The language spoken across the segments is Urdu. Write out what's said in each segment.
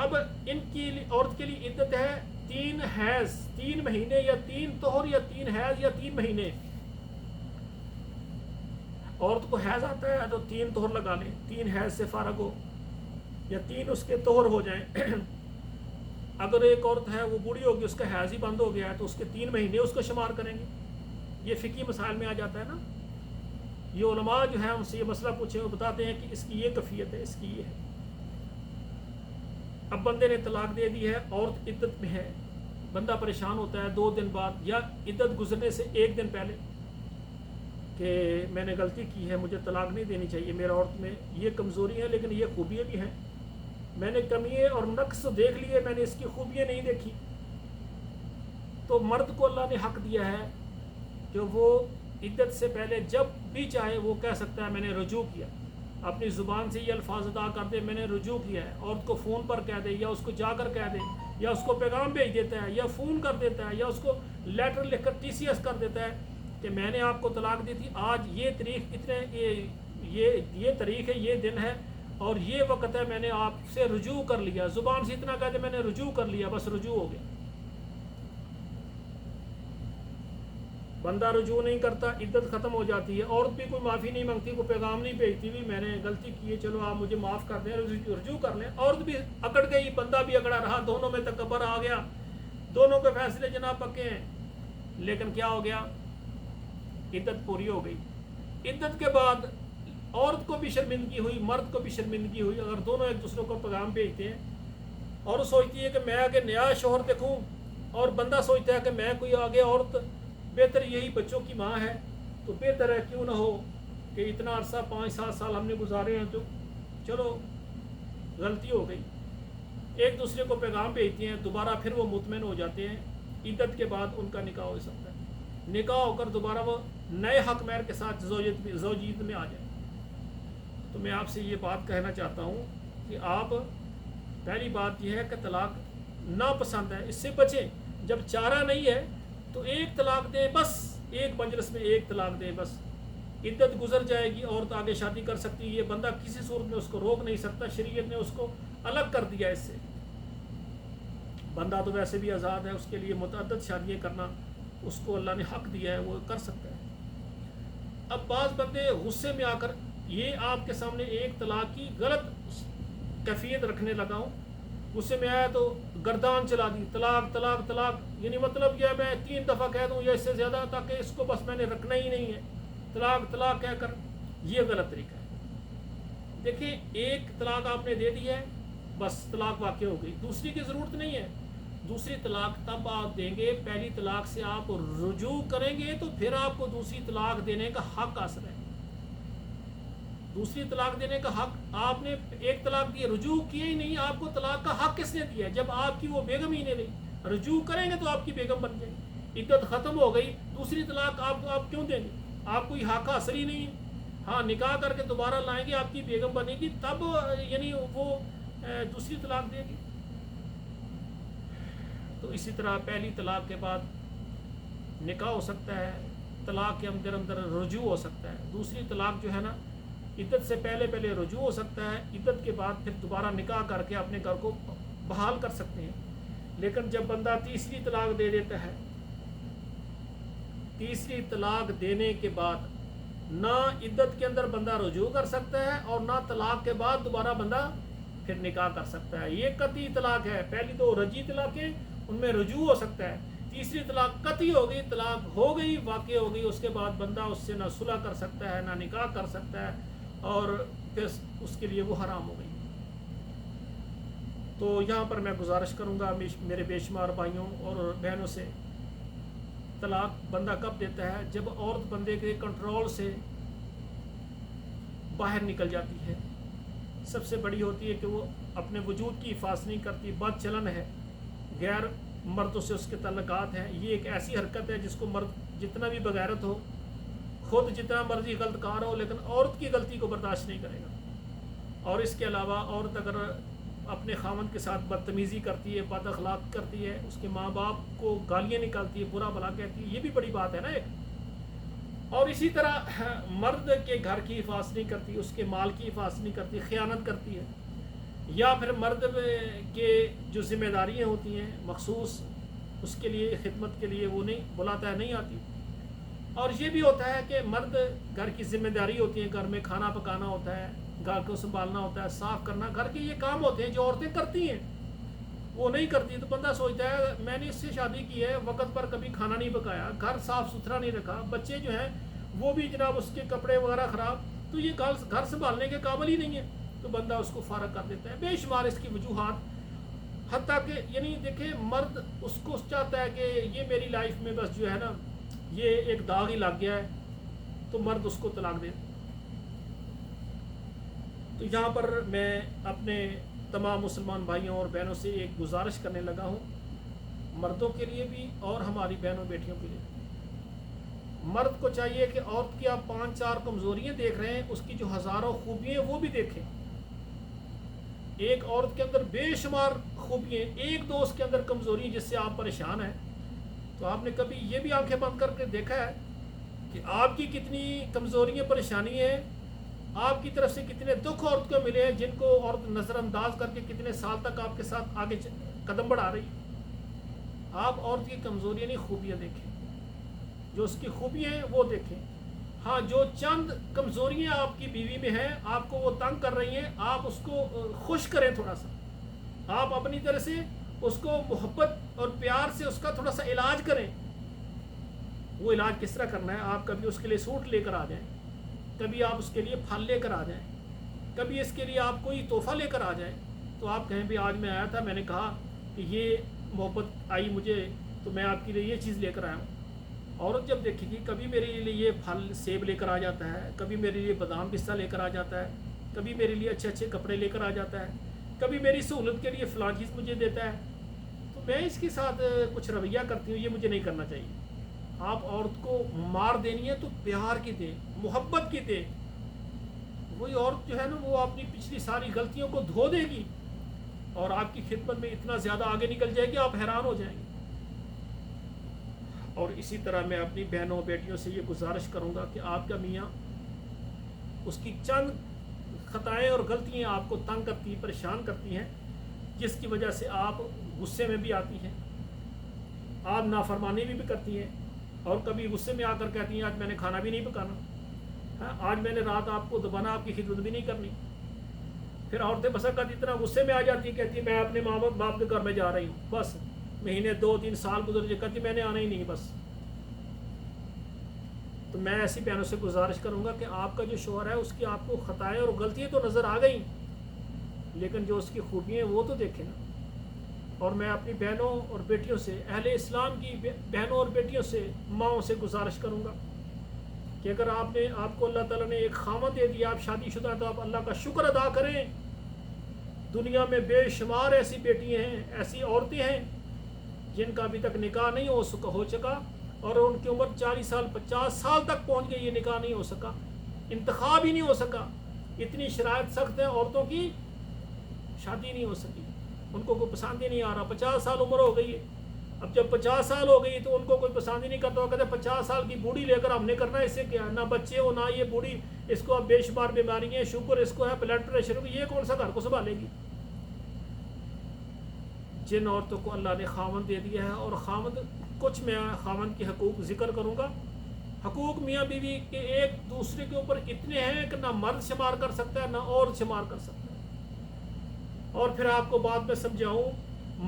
اب ان کی عورت کے لیے عدت ہے 3 حیض، 3 مہینے یا 3 طہر یا 3 حیض یا 3 مہینے. عورت کو حیض آتا ہے تو 3 طہر لگا لیں، 3 حیض سے فارغ ہو یا 3 اس کے طہر ہو جائیں. اگر ایک عورت ہے وہ بوڑھی ہوگی، اس کا حیض ہی بند ہو گیا ہے، تو اس کے 3 مہینے اس کو شمار کریں گے. یہ فقہی مسائل میں آ جاتا ہے نا. یہ علماء جو ہیں ان سے یہ مسئلہ پوچھے، وہ بتاتے ہیں کہ اس کی یہ کیفیت ہے، اس کی یہ ہے. اب بندے نے طلاق دے دی ہے، عورت عدت میں ہے، بندہ پریشان ہوتا ہے 2 دن بعد یا عدت گزرنے سے 1 دن پہلے کہ میں نے غلطی کی ہے، مجھے طلاق نہیں دینی چاہیے، میرا عورت میں یہ کمزوری ہے لیکن یہ خوبیاں بھی ہیں، میں نے کمیاں اور نقص دیکھ لیے، میں نے اس کی خوبیاں نہیں دیکھی. تو مرد کو اللہ نے حق دیا ہے کہ وہ عدت سے پہلے جب بھی چاہے وہ کہہ سکتا ہے میں نے رجوع کیا، اپنی زبان سے یہ الفاظ ادا کر دے میں نے رجوع کیا ہے. عورت کو فون پر کہہ دے یا اس کو جا کر کہہ دے یا اس کو پیغام بھیج دیتا ہے یا فون کر دیتا ہے یا اس کو لیٹر لکھ کر TCS کر دیتا ہے کہ میں نے آپ کو طلاق دی تھی، آج یہ تاریخ یہ تاریخ ہے، یہ دن ہے اور یہ وقت ہے، میں نے آپ سے رجوع کر لیا. زبان سے اتنا کہہ دے میں نے رجوع کر لیا، بس رجوع ہو گیا. بندہ رجوع نہیں کرتا، عدت ختم ہو جاتی ہے. عورت بھی کوئی معافی نہیں مانگتی، کوئی پیغام نہیں بھیجتی بھی میں نے غلطی کی ہے، چلو آپ مجھے معاف کر دیں، رجوع کر لیں. عورت بھی اکڑ گئی، بندہ بھی اکڑا رہا، دونوں میں تکبر آ گیا، دونوں کے فیصلے جناب پکے ہیں. لیکن کیا ہو گیا، عدت پوری ہو گئی. عدت کے بعد عورت کو بھی شرمندگی ہوئی، مرد کو بھی شرمندگی ہوئی. اگر دونوں ایک دوسرے کو پیغام بھیجتے ہیں اور سوچتی ہے کہ میں آگے نیا شوہر دیکھوں اور بندہ سوچتا ہے کہ میں کوئی آگے عورت بہتر یہی بچوں کی ماں ہے تو بہتر ہے کیوں نہ ہو کہ اتنا عرصہ 5-7 سال ہم نے گزارے ہیں تو چلو غلطی ہو گئی. ایک دوسرے کو پیغام بھیجتے ہیں، دوبارہ پھر وہ مطمئن ہو جاتے ہیں. عدت کے بعد ان کا نکاح ہو سکتا ہے، نکاح ہو کر دوبارہ وہ نئے حق مہر کے ساتھ زوجیت میں آ جائیں. تو میں آپ سے یہ بات کہنا چاہتا ہوں کہ آپ پہلی بات یہ ہے کہ طلاق ناپسند ہے، اس سے بچیں. جب چارہ نہیں ہے تو ایک طلاق دیں، بس ایک مجلس میں ایک طلاق دیں، بس عدت گزر جائے گی، عورت آگے شادی کر سکتی ہے. یہ بندہ کسی صورت میں اس کو روک نہیں سکتا، شریعت نے اس کو الگ کر دیا. اس سے بندہ تو ویسے بھی آزاد ہے، اس کے لیے متعدد شادیاں کرنا اس کو اللہ نے حق دیا ہے، وہ کر سکتا ہے. اب بعض بندے غصے میں آ کر یہ آپ کے سامنے ایک طلاق کی غلط کیفیت رکھنے لگا ہوں، غصے میں آیا تو گردان چلا دی، طلاق طلاق طلاق، یعنی مطلب یہ میں 3 دفعہ کہہ دوں یا اس سے زیادہ تاکہ اس کو بس میں نے رکھنا ہی نہیں ہے، طلاق طلاق کہہ کر. یہ غلط طریقہ ہے. دیکھیں ایک طلاق آپ نے دے دی ہے، بس طلاق واقع ہو گئی، دوسری کی ضرورت نہیں ہے. دوسری طلاق تب آپ دیں گے، پہلی طلاق سے آپ رجوع کریں گے تو پھر آپ کو دوسری طلاق دینے کا حق حاصل ہے. دوسری طلاق دینے کا حق، آپ نے ایک طلاق دی، رجوع کیے ہی نہیں، آپ کو طلاق کا حق کس نے دیا ہے؟ جب آپ کی وہ بیگم ہی نہیں، رجوع کریں گے تو آپ کی بیگم بن جائے گی. عدت ختم ہو گئی، دوسری طلاق آپ کیوں دیں گے؟ آپ کو یہ حق حاصل ہی نہیں ہے. ہاں نکاح کر کے دوبارہ لائیں گے، آپ کی بیگم بنے گی، تب یعنی وہ دوسری طلاق دے گی. تو اسی طرح پہلی طلاق کے بعد نکاح ہو سکتا ہے، طلاق کے اندر رجوع ہو سکتا ہے. دوسری طلاق جو ہے نا، عدت سے پہلے رجوع ہو سکتا ہے، عدت کے بعد پھر دوبارہ نکاح کر کے اپنے گھر کو بحال کر سکتے ہیں. لیکن جب بندہ تیسری طلاق دے دیتا ہے، تیسری طلاق دینے کے بعد نہ عدت کے اندر بندہ رجوع کر سکتا ہے اور نہ طلاق کے بعد دوبارہ بندہ پھر نکاح کر سکتا ہے. یہ قطعی طلاق ہے. پہلی تو رجی طلاقیں، ان میں رجوع ہو سکتا ہے. تیسری طلاق قطعی ہو گئی، طلاق ہو گئی، واقع ہو گئی، اس کے بعد بندہ اس سے نہ صلح کر سکتا ہے نہ نکاح کر سکتا ہے اور پھر اس کے لیے وہ حرام ہو گئی. تو یہاں پر میں گزارش کروں گا میرے بے شمار بھائیوں اور بہنوں سے، طلاق بندہ کب دیتا ہے؟ جب عورت بندے کے کنٹرول سے باہر نکل جاتی ہے. سب سے بڑی ہوتی ہے کہ وہ اپنے وجود کی حفاظت نہیں کرتی، بد چلن ہے، غیر مردوں سے اس کے تعلقات ہیں. یہ ایک ایسی حرکت ہے جس کو مرد جتنا بھی بغیرت ہو، خود جتنا مرضی غلط کار ہو، لیکن عورت کی غلطی کو برداشت نہیں کرے گا. اور اس کے علاوہ عورت اگر اپنے خاوند کے ساتھ بدتمیزی کرتی ہے، بد اخلاق کرتی ہے، اس کے ماں باپ کو گالیاں نکالتی ہے، برا بھلا کہتی ہے، یہ بھی بڑی بات ہے نا ایک. اور اسی طرح مرد کے گھر کی حفاظت نہیں کرتی، اس کے مال کی حفاظت نہیں کرتی، خیانت کرتی ہے. یا پھر مرد کے جو ذمہ داریاں ہوتی ہیں مخصوص اس کے لیے خدمت کے لیے وہ نہیں بلاتا ہے، نہیں آتی۔ اور یہ بھی ہوتا ہے کہ مرد گھر کی ذمہ داری ہوتی ہے، گھر میں کھانا پکانا ہوتا ہے، گھر کو سنبھالنا ہوتا ہے، صاف کرنا، گھر کے یہ کام ہوتے ہیں جو عورتیں کرتی ہیں، وہ نہیں کرتی۔ تو بندہ سوچتا ہے میں نے اس سے شادی کی ہے، وقت پر کبھی کھانا نہیں پکایا، گھر صاف ستھرا نہیں رکھا، بچے جو ہیں وہ بھی جناب اس کے کپڑے وغیرہ خراب، تو یہ گھر سنبھالنے کے قابل ہی نہیں ہے، تو بندہ اس کو فارغ کر دیتا ہے۔ بے شمار اس کی وجوہات، حتیٰ کہ یعنی دیکھیں مرد اس کو چاہتا ہے کہ یہ میری لائف میں بس جو ہے نا یہ ایک داغ ہی لگ گیا ہے، تو مرد اس کو طلاق دے۔ تو یہاں پر میں اپنے تمام مسلمان بھائیوں اور بہنوں سے ایک گزارش کرنے لگا ہوں، مردوں کے لیے بھی اور ہماری بہنوں بیٹیوں کے لیے۔ مرد کو چاہیے کہ عورت کی آپ 5-4 کمزوریاں دیکھ رہے ہیں، اس کی جو ہزاروں خوبیاں وہ بھی دیکھیں۔ ایک عورت کے اندر بے شمار خوبیاں، ایک دو اس کے اندر کمزوری جس سے آپ پریشان ہیں، تو آپ نے کبھی یہ بھی آنکھیں بند کر کے دیکھا ہے کہ آپ کی کتنی کمزوریاں پریشانیاں ہیں، آپ کی طرف سے کتنے دکھ عورت کو ملے ہیں جن کو عورت نظر انداز کر کے کتنے سال تک آپ کے ساتھ آگے قدم بڑھا رہی؟ آپ عورت کی کمزوریاں نہیں خوبیاں دیکھیں، جو اس کی خوبیاں ہیں وہ دیکھیں۔ ہاں جو چند کمزوریاں آپ کی بیوی میں ہیں، آپ کو وہ تنگ کر رہی ہیں، آپ اس کو خوش کریں تھوڑا سا، آپ اپنی طرح سے اس کو محبت اور پیار سے اس کا تھوڑا سا علاج کریں۔ وہ علاج کس طرح کرنا ہے؟ آپ کبھی اس کے لیے سوٹ لے کر آ جائیں، کبھی آپ اس کے لیے پھل لے کر آ جائیں، کبھی اس کے لیے آپ کوئی تحفہ لے کر آ جائیں، تو آپ کہیں بھی آج میں آیا تھا، میں نے کہا کہ یہ محبت آئی مجھے تو میں آپ کے لیے یہ چیز لے کر آیا ہوں۔ عورت جب دیکھے گی کبھی میرے لیے یہ پھل سیب لے کر آ جاتا ہے، کبھی میرے لیے بادام پستہ لے کر آ جاتا ہے، کبھی میرے لیے اچھے اچھے کپڑے لے کر آ جاتا ہے، کبھی میری سہولت کے لیے فلاں چیز مجھے دیتا ہے، تو میں اس کے ساتھ کچھ رویہ کرتی ہوں، یہ مجھے نہیں کرنا چاہیے۔ آپ عورت کو مار دینی ہے تو پیار کی دیں، محبت کی دیں۔ وہی عورت جو ہے نا وہ اپنی پچھلی ساری غلطیوں کو دھو دے گی اور آپ کی خدمت میں اتنا زیادہ آگے نکل جائے گی آپ حیران ہو جائیں گے۔ اور اسی طرح میں اپنی بہنوں بیٹیوں سے یہ گزارش کروں گا کہ آپ کا میاں اس کی چند خطائیں اور غلطیاں آپ کو تنگ کرتی پریشان کرتی ہیں، جس کی وجہ سے آپ غصے میں بھی آتی ہیں، آپ نافرمانی بھی کرتی ہیں، اور کبھی غصے میں آ کر کہتی ہیں آج میں نے کھانا بھی نہیں پکانا، آج میں نے رات آپ کو دبانا، آپ کی خدمت بھی نہیں کرنی۔ پھر عورتیں بس اوقات اتنا غصے میں آ جاتی ہیں، کہتی ہیں میں اپنے ماں باپ کے گھر میں جا رہی ہوں، بس مہینے 2-3 سال گزر جائے، کہتی میں نے آنا ہی نہیں بس۔ تو میں ایسی بہنوں سے گزارش کروں گا کہ آپ کا جو شوہر ہے اس کی آپ کو خطائیں اور غلطیاں تو نظر آ گئیں، لیکن جو اس کی خوبیاں ہیں وہ تو دیکھیں نا۔ اور میں اپنی بہنوں اور بیٹیوں سے، اہل اسلام کی بہنوں اور بیٹیوں سے، ماؤں سے گزارش کروں گا کہ اگر آپ کو اللہ تعالیٰ نے ایک خامد دے دیا، آپ شادی شدہ ہیں، تو آپ اللہ کا شکر ادا کریں۔ دنیا میں بے شمار ایسی بیٹیاں ہیں، ایسی عورتیں ہیں جن کا ابھی تک نکاح نہیں ہو سکا، اور ان کی عمر 40 سال 50 سال تک پہنچ گئی، یہ نکاح نہیں ہو سکا، انتخاب ہی نہیں ہو سکا، اتنی شرائط سخت ہیں، عورتوں کی شادی نہیں ہو سکی، ان کو کوئی پسند ہی نہیں آ رہا۔ 50 سال عمر ہو گئی ہے، اب جب 50 سال ہو گئی تو ان کو کوئی پسند ہی نہیں کرتا، وہ کہتے ہیں 50 سال کی بوڑھی لے کر ہم نے کرنا ہے، اس سے کیا، نہ بچے ہو نہ یہ بوڑھی، اس کو اب بے شمار بیماری ہیں، شوگر اس کو ہے، بلڈ پریشر کو، یہ کون سا گھر کو سنبھالے گی؟ جن عورتوں کو اللہ نے خاوند دے دیا ہے، اور خاوند کچھ میں خاوند کے حقوق ذکر کروں گا۔ حقوق میاں بیوی کے ایک دوسرے کے اوپر اتنے ہیں کہ نہ مرد شمار کر سکتا ہے نہ عورت شمار کر سکتا ہے۔ اور پھر آپ کو بعد میں سمجھاؤں،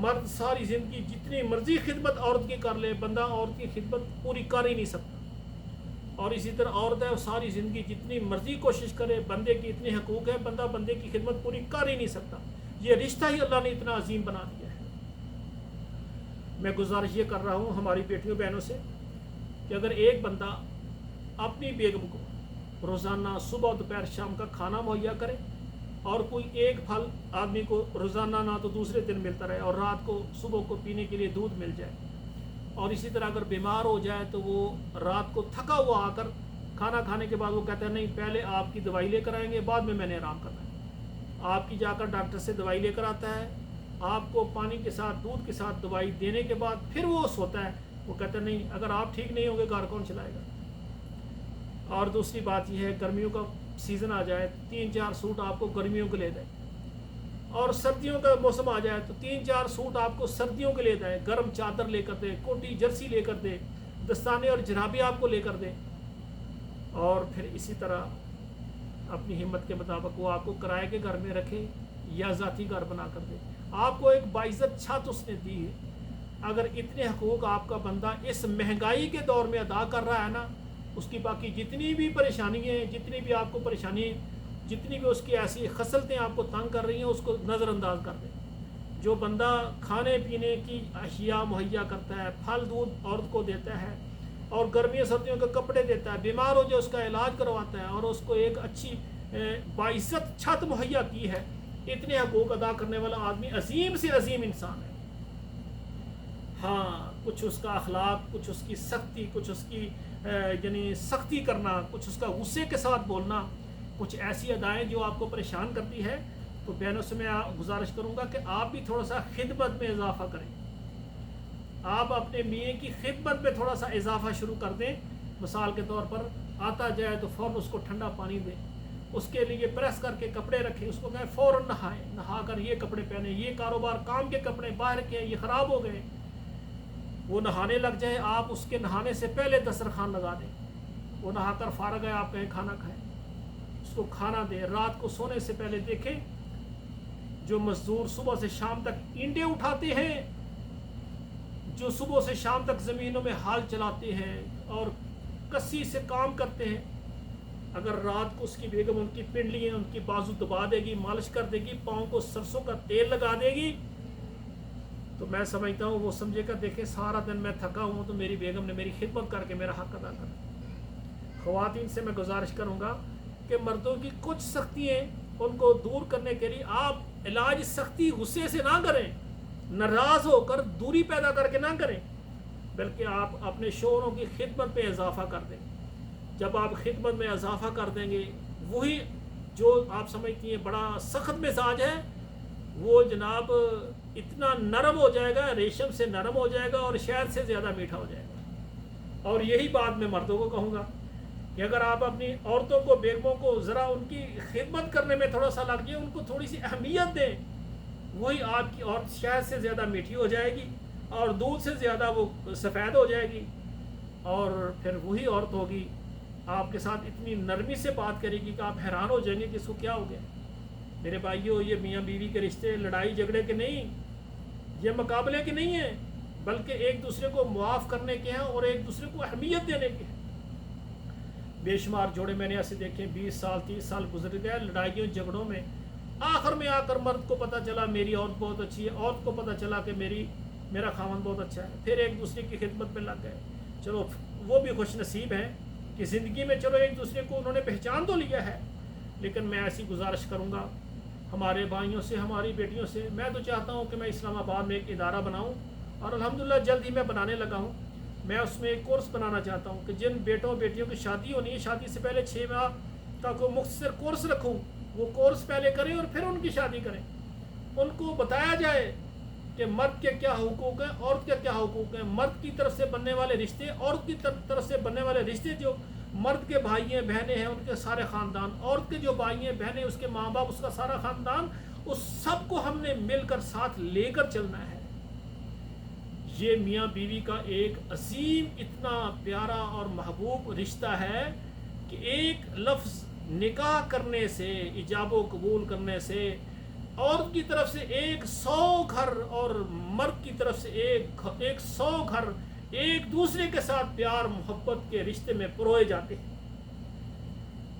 مرد ساری زندگی جتنی مرضی خدمت عورت کی کر لے، بندہ عورت کی خدمت پوری کر ہی نہیں سکتا، اور اسی طرح عورت ہے وہ ساری زندگی جتنی مرضی کوشش کرے، بندے کی اتنے حقوق ہیں، بندہ بندے کی خدمت پوری کر ہی نہیں سکتا۔ یہ رشتہ ہی اللہ نے اتنا عظیم بنا دیا ہے۔ میں گزارش یہ کر رہا ہوں ہماری بیٹیوں بہنوں سے کہ اگر ایک بندہ اپنی بیگم کو روزانہ صبح دوپہر شام کا کھانا مہیا کرے، اور کوئی ایک پھل آدمی کو روزانہ نہ تو دوسرے دن ملتا رہے، اور رات کو صبح کو پینے کے لیے دودھ مل جائے، اور اسی طرح اگر بیمار ہو جائے تو وہ رات کو تھکا ہوا آ کر کھانا کھانے کے بعد وہ کہتا ہے نہیں پہلے آپ کی دوائی لے کر آئیں گے، بعد میں نے آرام کرنا ہے۔ آپ کی جا کر ڈاکٹر سے دوائی لے کر آتا ہے، آپ کو پانی کے ساتھ دودھ کے ساتھ دوائی دینے کے بعد پھر وہ سوتا ہے، وہ کہتا ہے نہیں اگر آپ ٹھیک نہیں ہوں گے گھر کون چلائے گا۔ اور دوسری بات یہ ہے، گرمیوں کا سیزن آ جائے 3-4 سوٹ آپ کو گرمیوں کے لے دیں، اور سردیوں کا موسم آ جائے تو 3-4 سوٹ آپ کو سردیوں کے لے دیں، گرم چادر لے کر دے، کوٹی جرسی لے کر دے، دستانے اور جرابیں آپ کو لے کر دے، اور پھر اسی طرح اپنی ہمت کے مطابق وہ آپ کو کرائے کے گھر میں رکھے یا ذاتی گھر بنا کر دے، آپ کو ایک باعزت چھت اس نے دی ہے۔ اگر اتنے حقوق آپ کا بندہ اس مہنگائی کے دور میں ادا کر رہا ہے نا، اس کی باقی جتنی بھی پریشانیاں ہیں، جتنی بھی آپ کو پریشانی، جتنی بھی اس کی ایسی خصلتیں آپ کو تنگ کر رہی ہیں، اس کو نظر انداز کر دیں۔ جو بندہ کھانے پینے کی اشیاء مہیا کرتا ہے، پھل دودھ عورت کو دیتا ہے، اور گرمیوں سردیوں کے کپڑے دیتا ہے، بیمار ہو جو اس کا علاج کرواتا ہے، اور اس کو ایک اچھی باعزت چھت مہیا کی ہے، اتنے حقوق ادا کرنے والا آدمی عظیم سے عظیم انسان ہے۔ ہاں، کچھ اس کا اخلاق، کچھ اس کی سختی، کچھ اس کی یعنی سختی کرنا، کچھ اس کا غصے کے ساتھ بولنا، کچھ ایسی ادائیں جو آپ کو پریشان کرتی ہے، تو بہنوں سے میں گزارش کروں گا کہ آپ بھی تھوڑا سا خدمت میں اضافہ کریں، آپ اپنے میاں کی خدمت میں تھوڑا سا اضافہ شروع کر دیں۔ مثال کے طور پر آتا جائے تو فوراً اس کو ٹھنڈا پانی دیں، اس کے لیے پریس کر کے کپڑے رکھیں، اس کو کہیں فوراً نہائیں، نہا کر یہ کپڑے پہنیں، یہ کاروبار کام کے کپڑے باہر کے یہ خراب ہو گئے، وہ نہانے لگ جائے، آپ اس کے نہانے سے پہلے دسترخوان لگا دیں، وہ نہا کر فارغ ہے، آپ کہیں کھانا کھائیں، اس کو کھانا دیں۔ رات کو سونے سے پہلے دیکھیں، جو مزدور صبح سے شام تک اینٹیں اٹھاتے ہیں، جو صبح سے شام تک زمینوں میں ہال چلاتے ہیں اور کسی سے کام کرتے ہیں، اگر رات کو اس کی بیگم ان کی پنڈلیاں، ان کی بازو دبا دے گی، مالش کر دے گی، پاؤں کو سرسوں کا تیل لگا دے گی، تو میں سمجھتا ہوں وہ سمجھے گا دیکھیں سارا دن میں تھکا ہوں تو میری بیگم نے میری خدمت کر کے میرا حق ادا کر۔ خواتین سے میں گزارش کروں گا کہ مردوں کی کچھ سختیاں ان کو دور کرنے کے لیے آپ علاج سختی غصے سے نہ کریں، ناراض ہو کر دوری پیدا کر کے نہ کریں، بلکہ آپ اپنے شوہروں کی خدمت پہ اضافہ کر دیں۔ جب آپ خدمت میں اضافہ کر دیں گے، وہی جو آپ سمجھتی ہیں بڑا سخت مزاج ہے، وہ جناب اتنا نرم ہو جائے گا، ریشم سے نرم ہو جائے گا اور شہد سے زیادہ میٹھا ہو جائے گا۔ اور یہی بات میں مردوں کو کہوں گا کہ اگر آپ اپنی عورتوں کو، بیگموں کو ذرا ان کی خدمت کرنے میں تھوڑا سا لگ جائے، ان کو تھوڑی سی اہمیت دیں، وہی آپ کی عورت شہد سے زیادہ میٹھی ہو جائے گی اور دودھ سے زیادہ وہ سفید ہو جائے گی، اور پھر وہی عورت ہوگی آپ کے ساتھ اتنی نرمی سے بات کرے گی کہ آپ حیران ہو جائیں گے کہ اس کو کیا ہو گیا۔ میرے بھائیوں، یہ میاں بیوی کے رشتے لڑائی جھگڑے کے نہیں، یہ مقابلے کے نہیں ہیں، بلکہ ایک دوسرے کو معاف کرنے کے ہیں اور ایک دوسرے کو اہمیت دینے کے ہیں۔ بے شمار جوڑے میں نے ایسے دیکھے، 20 سال 30 سال گزر گئے لڑائیوں جھگڑوں میں، آخر میں آ کر مرد کو پتہ چلا میری عورت بہت اچھی ہے، عورت کو پتہ چلا کہ میرا خاوند بہت اچھا ہے، پھر ایک دوسرے کی خدمت میں لگ گئے۔ چلو وہ بھی خوش نصیب ہیں کہ زندگی میں چلو ایک دوسرے کو انہوں نے پہچان تو لیا ہے، لیکن میں ایسی گزارش کروں گا ہمارے بھائیوں سے، ہماری بیٹیوں سے، میں تو چاہتا ہوں کہ میں اسلام آباد میں ایک ادارہ بناؤں، اور الحمدللہ جلد ہی میں بنانے لگا ہوں۔ میں اس میں ایک کورس بنانا چاہتا ہوں کہ جن بیٹوں بیٹیوں کی شادی ہونی ہے، شادی سے پہلے 6 ماہ کا کوئی مختصر کورس رکھوں، وہ کورس پہلے کریں اور پھر ان کی شادی کریں، ان کو بتایا جائے کہ مرد کے کیا حقوق ہیں، عورت کے کیا حقوق ہیں، مرد کی طرف سے بننے والے رشتے، عورت کی طرف سے بننے والے رشتے، جو مرد کے بھائی ہیں بہنیں ہیں ان کے سارے خاندان، عورت کے جو بھائی ہیں بہنیں اس کے ماں باپ اس کا سارا خاندان، اس سب کو ہم نے مل کر ساتھ لے کر چلنا ہے۔ یہ میاں بیوی کا ایک عظیم اتنا پیارا اور محبوب رشتہ ہے کہ ایک لفظ نکاح کرنے سے، ایجاب و قبول کرنے سے، عورت کی طرف سے 100 گھر اور مرد کی طرف سے 100 گھر ایک دوسرے کے ساتھ پیار محبت کے رشتے میں پروئے جاتے ہیں۔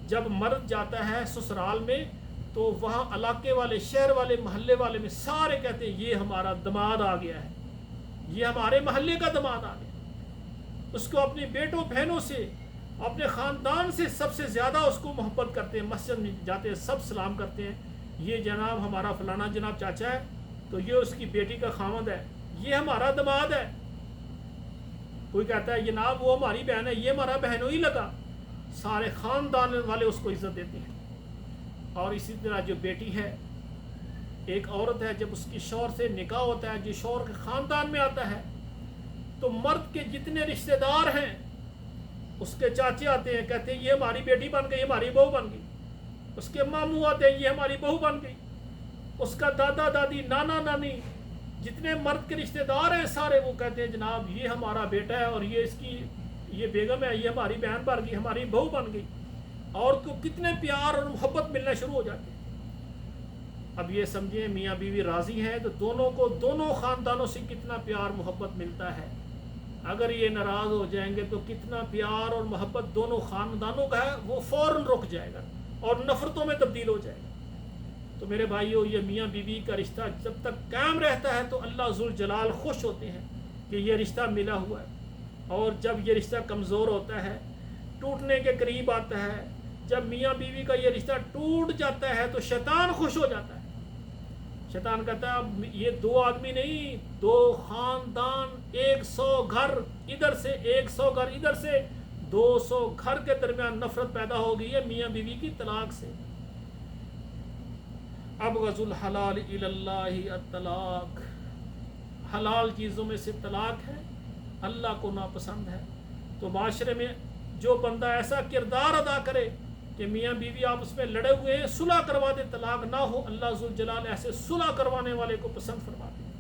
جب مرد جاتا ہے سسرال میں تو وہاں علاقے والے، شہر والے، محلے والے میں سارے کہتے ہیں یہ ہمارا دماد آ گیا ہے، یہ ہمارے محلے کا دماد آ گیا۔ اس کو اپنی بیٹوں بہنوں سے، اپنے خاندان سے سب سے زیادہ اس کو محبت کرتے ہیں، مسجد میں جاتے ہیں سب سلام کرتے ہیں، یہ جناب ہمارا فلانا جناب چاچا ہے تو یہ اس کی بیٹی کا خاوند ہے، یہ ہمارا دماد ہے۔ کوئی کہتا ہے جناب وہ ہماری بہن ہے، یہ ہمارا بہنوں ہی لگا، سارے خاندان والے اس کو عزت دیتے ہیں۔ اور اسی طرح جو بیٹی ہے، ایک عورت ہے، جب اس کی شوہر سے نکاح ہوتا ہے، جو شوہر کے خاندان میں آتا ہے، تو مرد کے جتنے رشتہ دار ہیں اس کے چاچے آتے ہیں، کہتے ہیں یہ ہماری بیٹی بن گئی، ہماری بہو بن گئی، اس کے ماموں آتے ہیں، یہ ہماری بہو بن گئی، اس کا دادا دادی نانا نانی جتنے مرد کے رشتہ دار ہیں سارے وہ کہتے ہیں جناب یہ ہمارا بیٹا ہے اور یہ اس کی یہ بیگم ہے، یہ ہماری بہن بن گئی، ہماری بہو بن گئی، اور کو کتنے پیار اور محبت ملنا شروع ہو جاتے ہیں۔ اب یہ سمجھیں میاں بیوی راضی ہیں تو دونوں کو دونوں خاندانوں سے کتنا پیار محبت ملتا ہے۔ اگر یہ ناراض ہو جائیں گے تو کتنا پیار اور محبت دونوں خاندانوں کا ہے وہ فوراً رک جائے گا اور نفرتوں میں تبدیل ہو جائے گا۔ تو میرے بھائیو، یہ میاں بیوی کا رشتہ جب تک قائم رہتا ہے تو اللہ ذوالجلال خوش ہوتے ہیں کہ یہ رشتہ ملا ہوا ہے، اور جب یہ رشتہ کمزور ہوتا ہے، ٹوٹنے کے قریب آتا ہے، جب میاں بیوی کا یہ رشتہ ٹوٹ جاتا ہے تو شیطان خوش ہو جاتا ہے۔ شیطان کہتا ہے اب یہ دو آدمی نہیں، دو خاندان، 100 گھر ادھر سے، 100 گھر ادھر سے، 200 گھر کے درمیان نفرت پیدا ہو گئی ہے میاں بیوی کی طلاق سے۔ ابغض الحلال الی اللہ الطلاق، حلال چیزوں میں سے طلاق ہے، اللہ کو ناپسند ہے۔ تو معاشرے میں جو بندہ ایسا کردار ادا کرے کہ میاں بیوی آپس میں لڑے ہوئے ہیں، صلح کروا دے، طلاق نہ ہو، اللہ ذوالجلال ایسے صلح کروانے والے کو پسند فرماتے ہیں۔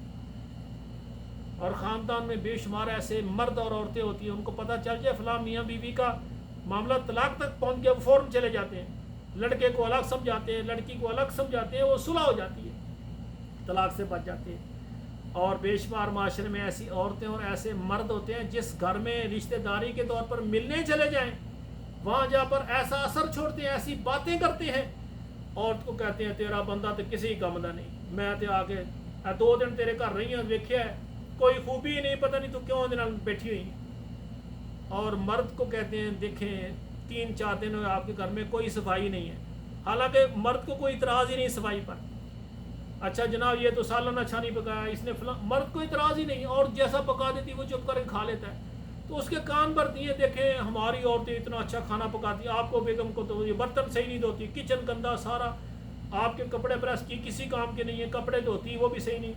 اور خاندان میں بے شمار ایسے مرد اور عورتیں ہوتی ہیں، ان کو پتہ چل جائے فلاں میاں بیوی کا معاملہ طلاق تک پہنچ گیا، وہ فوراً چلے جاتے ہیں، لڑکے کو الگ سمجھاتے ہیں، لڑکی کو الگ سمجھاتے ہیں، وہ صلح ہو جاتی ہے، طلاق سے بچ جاتے ہیں۔ اور بے شمار معاشرے میں ایسی عورتیں اور ایسے مرد ہوتے ہیں جس گھر میں رشتہ داری کے طور پر ملنے چلے جائیں، وہاں جا پر ایسا اثر چھوڑتے ہیں، ایسی باتیں کرتے ہیں، عورت کو کہتے ہیں تیرا بندہ تو کسی کام دا نہیں، میں تے آ کے 2 دن تیرے گھر رہی ہوں، دیکھیا ہے کوئی خوبی ہی نہیں، پتہ نہیں تو کیوں اندر بیٹھی ہوئی۔ اور مرد کو کہتے ہیں دیکھیں 3-4 دن ہوئے آپ کے گھر میں کوئی صفائی نہیں ہے، حالانکہ مرد کو کوئی اعتراض ہی نہیں صفائی پر۔ اچھا جناب یہ تو سالن اچھا نہیں پکایا، اس نے فلاں، مرد کو اعتراض ہی نہیں، اور جیسا پکا دیتی وہ چپ کر کے کھا لیتا ہے۔ تو اس کے کان پر دیے دیکھیں ہماری عورتیں اتنا اچھا کھانا پکاتی ہیں، آپ کو بیگم کو تو یہ برتن صحیح نہیں دھوتی، کچن گندا سارا، آپ کے کپڑے پریس کی کسی کام کے نہیں ہیں، کپڑے دھوتی وہ بھی صحیح نہیں۔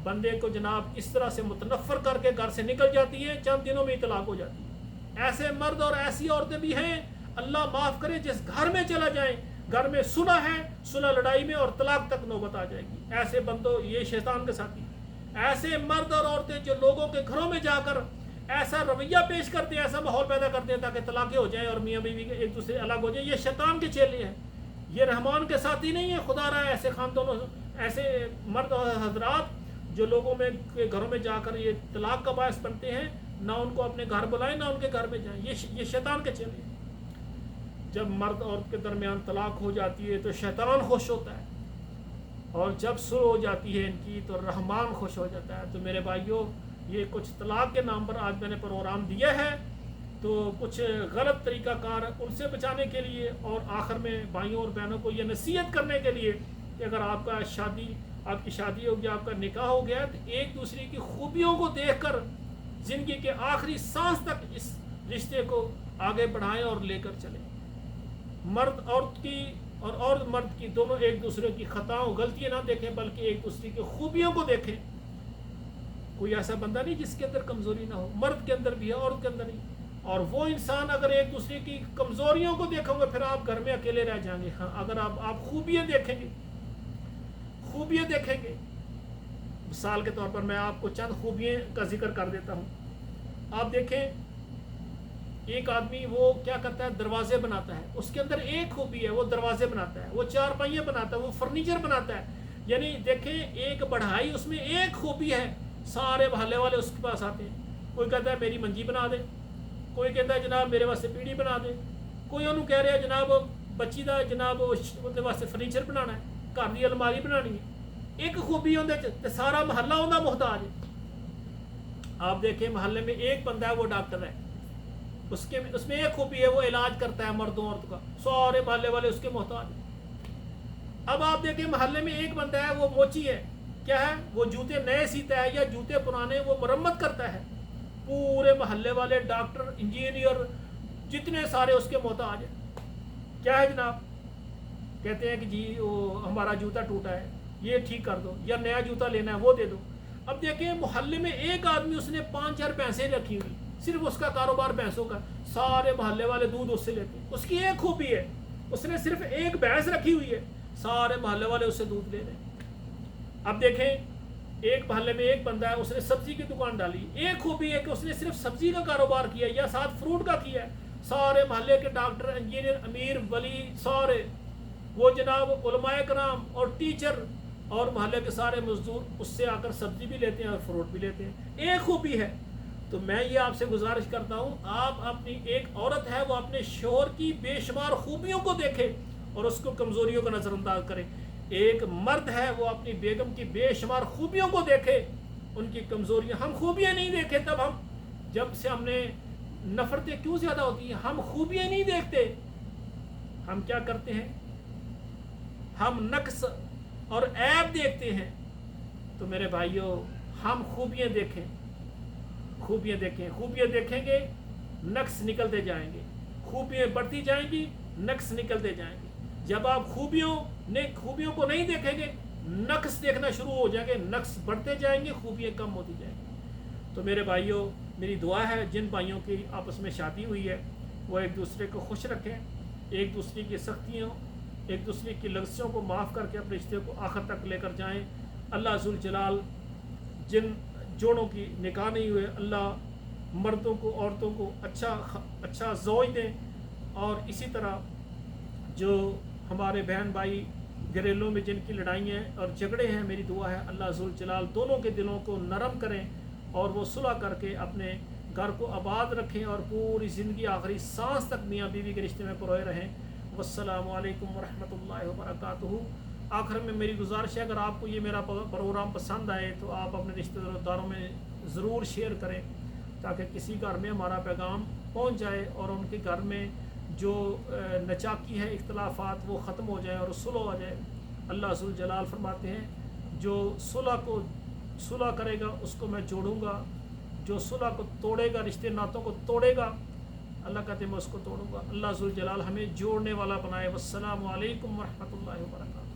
بندے کو جناب اس طرح سے متنفر کر کے گھر سے نکل جاتی ہے، چند دنوں میں طلاق ہو جاتی ہے۔ ایسے مرد اور ایسی عورتیں بھی ہیں، اللہ معاف کرے، جس گھر میں چلا جائیں گھر میں صلح ہے، صلح لڑائی میں اور طلاق تک نوبت آ جائے گی۔ ایسے بندوں، یہ شیطان کے ساتھی، ایسے مرد اور عورتیں جو لوگوں کے گھروں میں جا کر ایسا رویہ پیش کرتے ہیں، ایسا ماحول پیدا کرتے ہیں تاکہ طلاقیں ہو جائیں اور میاں بیوی کے ایک دوسرے الگ ہو جائیں، یہ شیطان کے چیلے ہیں، یہ رحمان کے ساتھی نہیں ہے۔ خدا رہا ایسے خاندانوں، ایسے مرد اور حضرات جو لوگوں میں کے گھروں میں جا کر یہ طلاق کا باعث بنتے ہیں، نہ ان کو اپنے گھر بلائیں نہ ان کے گھر میں جائیں، یہ شیطان کے چیلے ہیں۔ جب مرد عورت کے درمیان طلاق ہو جاتی ہے تو شیطان خوش ہوتا ہے، اور جب صلح ہو جاتی ہے ان کی تو رحمان خوش ہو جاتا ہے۔ تو میرے بھائیوں، یہ کچھ طلاق کے نام پر آج میں نے پروگرام دیا ہے، تو کچھ غلط طریقہ کار ان سے بچانے کے لیے، اور آخر میں بھائیوں اور بہنوں کو یہ نصیحت کرنے کے لیے کہ اگر آپ کی شادی ہو گیا، آپ کا نکاح ہو گیا، تو ایک دوسرے کی خوبیوں کو دیکھ کر زندگی کے آخری سانس تک اس رشتے کو آگے بڑھائیں اور لے کر چلیں۔ مرد عورت کی اور مرد کی دونوں ایک دوسرے کی خطاؤں غلطیاں نہ دیکھیں، بلکہ ایک دوسرے کی خوبیوں کو دیکھیں۔ کوئی ایسا بندہ نہیں جس کے اندر کمزوری نہ ہو، مرد کے اندر بھی ہے، عورت کے اندر نہیں۔ اور وہ انسان اگر ایک دوسرے کی کمزوریوں کو دیکھیں گے پھر آپ گھر میں اکیلے رہ جائیں گے۔ ہاں اگر آپ خوبیاں دیکھیں گے، مثال کے طور پر میں آپ کو چند خوبیاں کا ذکر کر دیتا ہوں۔ آپ دیکھیں ایک آدمی وہ کیا کرتا ہے، دروازے بناتا ہے، اس کے اندر ایک خوبی ہے، وہ دروازے بناتا ہے، وہ چارپائیاں بناتا ہے، وہ فرنیچر بناتا ہے، یعنی دیکھیں ایک بڑھائی، اس میں ایک خوبی ہے، سارے محلے والے اس کے پاس آتے ہیں۔ کوئی کہتا ہے میری منجی بنا دے، کوئی کہتا ہے جناب میرے واسطے پیڑھی بنا دے، کوئی انہوں کہہ رہا ہے جناب بچی دا جناب واسطے فرنیچر بنانا ہے، گھر کی الماری بنانی ہے۔ ایک خوبی اندر سارا محلہ اندر محتاج ہے۔ آپ دیکھیں محلے میں ایک بندہ ہے وہ ڈاکٹر ہے، اس میں ایک خوبی ہے، وہ علاج کرتا ہے مردوں عورتوں کا، سارے محلے والے اس کے محتاج ہیں۔ اب آپ دیکھیں محلے میں ایک بندہ ہے وہ موچی ہے، کیا ہے، وہ جوتے نئے سیتا ہے یا جوتے پرانے وہ مرمت کرتا ہے، پورے محلے والے ڈاکٹر انجینئر جتنے سارے اس کے محتاج ہیں۔ کیا ہے جناب، کہتے ہیں کہ جی وہ ہمارا جوتا ٹوٹا ہے، یہ ٹھیک کر دو، یا نیا جوتا لینا ہے وہ دے دو۔ اب دیکھیں محلے میں ایک آدمی اس نے 5-4 بھینسیں رکھی ہوئی، صرف اس کا کاروبار بھینسوں کا، سارے محلے والے دودھ اس سے لیتے ہیں۔ اس کی ایک خوبی ہے، اس نے صرف ایک بھینس رکھی ہوئی ہے، سارے محلے والے اس سے دودھ لے رہے ہیں۔ اب دیکھیں ایک محلے میں ایک بندہ ہے، اس نے سبزی کی دکان ڈالی، ایک خوبی ہے کہ اس نے صرف سبزی کا کاروبار کیا یا ساتھ فروٹ کا کیا ہے، سارے محلے کے ڈاکٹر، انجینئر، امیر، ولی، سارے وہ جناب علماء کرام اور ٹیچر اور محلے کے سارے مزدور اس سے آ کر سبزی بھی لیتے ہیں اور فروٹ بھی لیتے ہیں، ایک خوبی ہے۔ تو میں یہ آپ سے گزارش کرتا ہوں، آپ اپنی ایک عورت ہے وہ اپنے شوہر کی بے شمار خوبیوں کو دیکھے اور اس کو کمزوریوں کا نظر انداز کرے، ایک مرد ہے وہ اپنی بیگم کی بے شمار خوبیوں کو دیکھے، ان کی کمزوریاں، ہم خوبیاں نہیں دیکھے تب ہم جب سے ہم نے نفرتیں کیوں زیادہ ہوتی ہیں، ہم خوبیاں نہیں دیکھتے، ہم کیا کرتے ہیں، ہم نقص اور عیب دیکھتے ہیں۔ تو میرے بھائیوں ہم خوبیاں دیکھیں، خوبیاں دیکھیں، خوبیاں دیکھیں گے نقص نکلتے جائیں گے، خوبیاں بڑھتی جائیں گی، نقص نکلتے جائیں گے۔ جب آپ خوبیوں کو نہیں دیکھیں گے، نقص دیکھنا شروع ہو جائیں گے، نقص بڑھتے جائیں گے، خوبیاں کم ہوتی جائیں گی۔ تو میرے بھائیوں میری دعا ہے جن بھائیوں کی آپس میں شادی ہوئی ہے وہ ایک دوسرے کو خوش رکھیں، ایک دوسرے کی سختیوں، ایک دوسرے کی لغزشوں کو معاف کر کے اپنے رشتے کو آخر تک لے کر جائیں۔ اللہ ذوالجلال جن جوڑوں کی نکاح نہیں ہوئے، اللہ مردوں کو، عورتوں کو اچھا زوج دیں، اور اسی طرح جو ہمارے بہن بھائی گھریلوں میں جن کی لڑائیاں اور جھگڑے ہیں، میری دعا ہے اللہ ذوالجلال دونوں کے دلوں کو نرم کریں اور وہ صلح کر کے اپنے گھر کو آباد رکھیں اور پوری زندگی آخری سانس تک میاں بیوی کے رشتے میں پروئے رہیں۔ والسلام علیکم ورحمۃ اللہ وبرکاتہ۔ آخر میں میری گزارش ہے اگر آپ کو یہ میرا پروگرام پسند آئے تو آپ اپنے رشتہ داروں میں ضرور شیئر کریں تاکہ کسی گھر میں ہمارا پیغام پہنچ جائے اور ان کے گھر میں جو نچاکی ہے، اختلافات، وہ ختم ہو جائے اور صلح ہو جائے۔ اللہ ذوالجلال فرماتے ہیں جو صلح کرے گا اس کو میں جوڑوں گا، جو صلح کو توڑے گا، رشتے ناتوں کو توڑے گا، اللہ کہتے ہیں میں اس کو توڑوں گا۔ اللہ ذوالجلال ہمیں جوڑنے والا بنائے۔ والسلام علیکم ورحمۃ اللہ وبرکاتہ۔